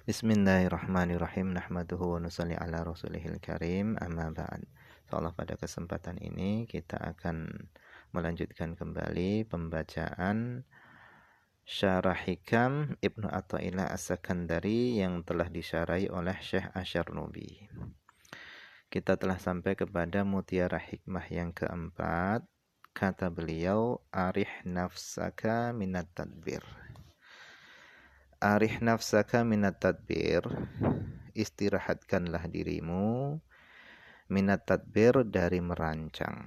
Bismillahirrahmanirrahim. Nahmaduhu wa nusalli ala rasulihil karim. Amma ba'd. Insyaallah pada kesempatan ini kita akan melanjutkan kembali pembacaan Syarah Hikam Ibnu Athaillah As-Sakandari yang telah disyarahi oleh Syekh Asyarnubi. Kita telah sampai kepada mutiara hikmah yang keempat. Kata beliau, arih nafsaka minat tadbir. Arih nafsaka minat tadbir, istirahatkanlah dirimu minat tadbir dari merancang.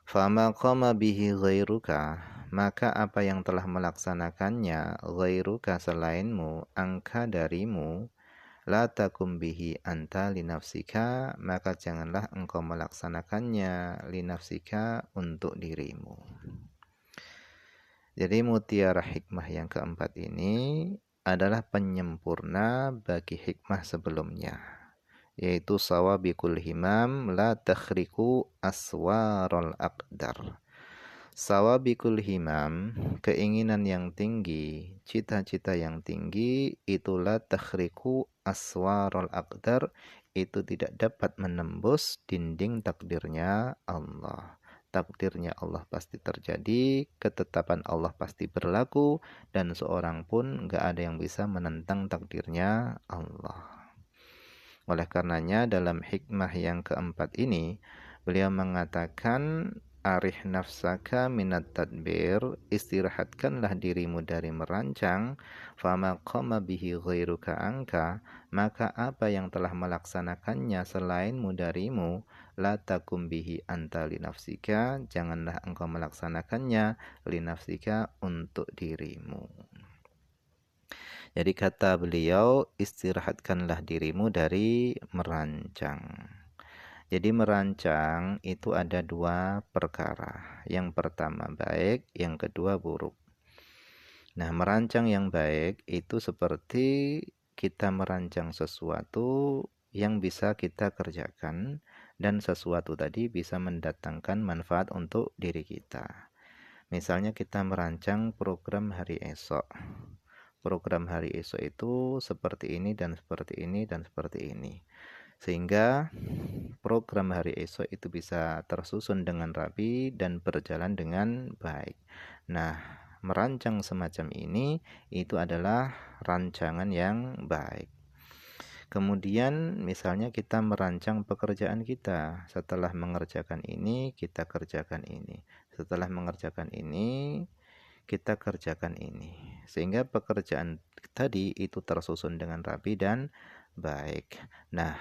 Fama qama bihi ghairuka, maka apa yang telah melaksanakannya ghairuka selainmu, angka darimu, la takum bihi anta linafsika, maka janganlah engkau melaksanakannya linafsika untuk dirimu. Jadi mutiara hikmah yang keempat ini adalah penyempurna bagi hikmah sebelumnya, yaitu sawabikul himam la takhriku aswarul aqdar. Sawabikul himam, keinginan yang tinggi, cita-cita yang tinggi, itulah takhriku aswarul aqdar, itu tidak dapat menembus dinding takdirnya Allah. Takdirnya Allah pasti terjadi, ketetapan Allah pasti berlaku, dan seorang pun gak ada yang bisa menentang takdirnya Allah. Oleh karenanya dalam hikmah yang keempat ini, beliau mengatakan, arih nafsaka minat tadbir, istirahatkanlah dirimu dari merancang, fama qama bihi ghairuka angka, maka apa yang telah melaksanakannya selainmu darimu, la takum bihi anta linafsika, janganlah engkau melaksanakannya linafsika untuk dirimu. Jadi kata beliau, istirahatkanlah dirimu dari merancang. Jadi merancang itu ada dua perkara. Yang pertama baik, yang kedua buruk. Nah, merancang yang baik itu seperti kita merancang sesuatu yang bisa kita kerjakan, dan sesuatu tadi bisa mendatangkan manfaat untuk diri kita. Misalnya kita merancang program hari esok. Program hari esok itu seperti ini dan seperti ini dan seperti ini. Sehingga program hari esok itu bisa tersusun dengan rapi dan berjalan dengan baik. Nah, merancang semacam ini itu adalah rancangan yang baik. Kemudian misalnya kita merancang pekerjaan kita. Setelah mengerjakan ini, kita kerjakan ini. Setelah mengerjakan ini, kita kerjakan ini. Sehingga pekerjaan tadi itu tersusun dengan rapi dan baik. Nah,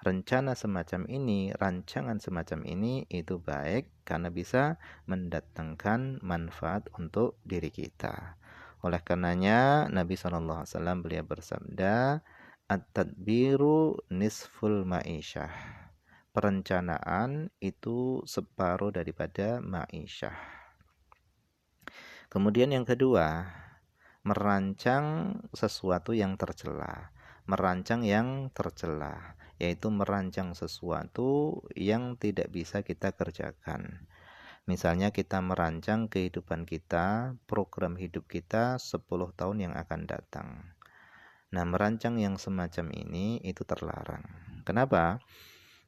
rencana semacam ini, rancangan semacam ini itu baik karena bisa mendatangkan manfaat untuk diri kita. Oleh karenanya Nabi SAW beliau bersabda, at-tadbiru nisful ma'isyah. Perencanaan itu separuh daripada ma'isyah. Kemudian yang kedua, merancang sesuatu yang tercela. Merancang yang tercela, yaitu merancang sesuatu yang tidak bisa kita kerjakan. Misalnya kita merancang kehidupan kita, program hidup kita 10 tahun yang akan datang. Nah, merancang yang semacam ini itu terlarang. Kenapa?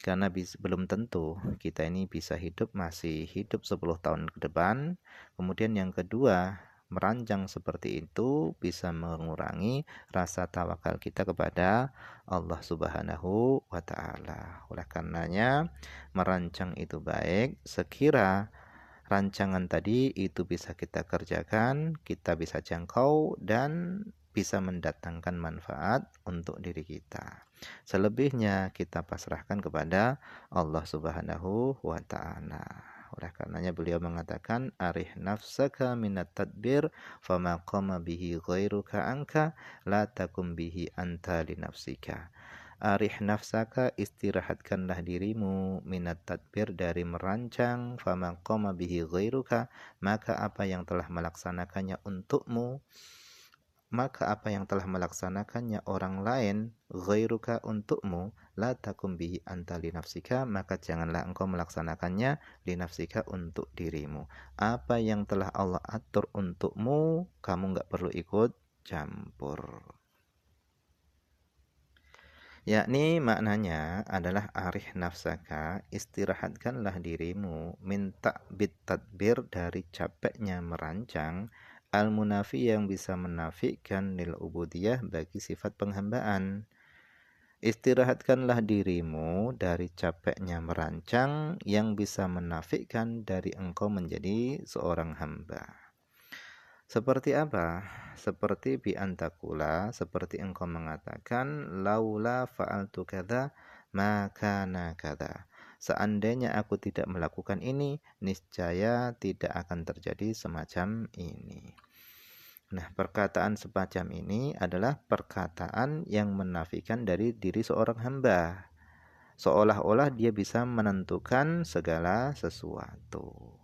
Karena belum tentu kita ini bisa masih hidup 10 tahun ke depan. Kemudian yang kedua, merancang seperti itu bisa mengurangi rasa tawakal kita kepada Allah Subhanahu wa Ta'ala. Oleh karenanya, merancang itu baik sekira rancangan tadi itu bisa kita kerjakan, kita bisa jangkau, dan bisa mendatangkan manfaat untuk diri kita. Selebihnya kita pasrahkan kepada Allah Subhanahu wa Ta'ala. Oleh karenanya beliau mengatakan, arih nafsaka minat tadbir, fama qama bihi ghairuka angka, la takum bihi anta li nafsika. Arih nafsaka, istirahatkanlah dirimu minat tadbir dari merancang, fama qama bihi ghairuka, maka apa yang telah melaksanakannya untukmu, maka apa yang telah melaksanakannya orang lain, ghairuka untukmu, la takum bihi anta li nafsika, maka janganlah engkau melaksanakannya li nafsika untuk dirimu. Apa yang telah Allah atur untukmu, kamu enggak perlu ikut campur. Yakni maknanya adalah arih nafsaka, istirahatkanlah dirimu, minta bit tadbir dari capeknya merancang, al munafi yang bisa menafikan lil ubudiyah bagi sifat penghambaan. Istirahatkanlah dirimu dari capeknya merancang yang bisa menafikan dari engkau menjadi seorang hamba. Seperti apa? Seperti bi antakula, seperti engkau mengatakan laula fa'altu kadza maka nakada. Seandainya aku tidak melakukan ini, niscaya tidak akan terjadi semacam ini. Nah, perkataan semacam ini adalah perkataan yang menafikan dari diri seorang hamba. Seolah-olah dia bisa menentukan segala sesuatu.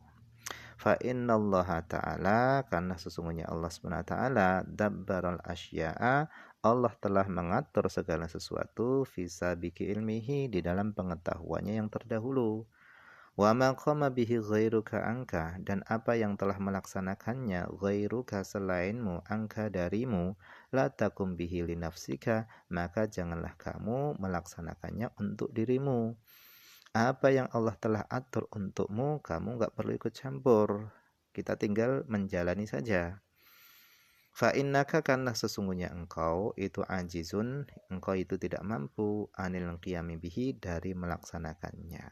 Fa innallaha ta'ala, karena sesungguhnya Allah Subhanahu wa taala dabbaral asya'a, Allah telah mengatur segala sesuatu fi sabiqi ilmihi, di dalam pengetahuannya yang terdahulu. Wa ma qama bihi ghairuka angka, dan apa yang telah melaksanakannya ghairuka selainmu, angka darimu, la takum bihi li nafsika, maka janganlah kamu melaksanakannya untuk dirimu. Apa yang Allah telah atur untukmu, kamu nggak perlu ikut campur. Kita tinggal menjalani saja. Fa innaka, karena sesungguhnya engkau itu ajizun, engkau itu tidak mampu, anil qiyami bihi, dari melaksanakannya.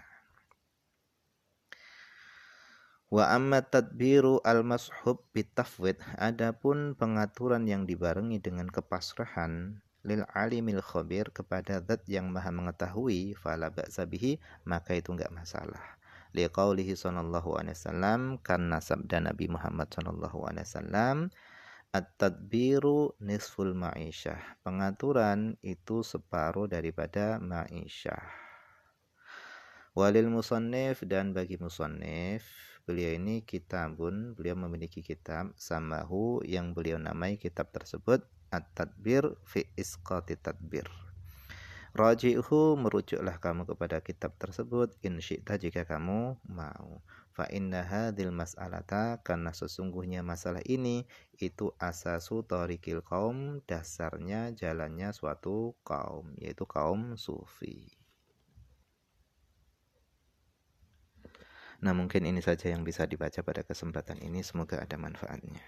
Wa amma tadbiru al-mashhub bitafwid, adapun pengaturan yang dibarengi dengan kepasrahan, lil alimil khabir, kepada zat yang maha mengetahui, fala ba'sa bihi, maka itu enggak masalah. Liqaulihi sallallahu alaihi wasallam, karena sabda Nabi Muhammad sallallahu alaihi wasallam, at-tadbiru nisful ma'isyah, pengaturan itu separuh daripada ma'isyah. Walil musannif, dan bagi musannif, beliau ini kitabun, beliau memiliki kitab samahu yang beliau namai kitab tersebut At-Tadbir fi Isqati Tadbir. Raji'uhu, merujuklah kamu kepada kitab tersebut in syi'ta, jika kamu mau. Fa inna hadhil mas'alata, karena sesungguhnya masalah ini itu asasu tariqil qaum, dasarnya jalannya suatu kaum, yaitu kaum sufi. Nah, mungkin ini saja yang bisa dibaca pada kesempatan ini. Semoga ada manfaatnya.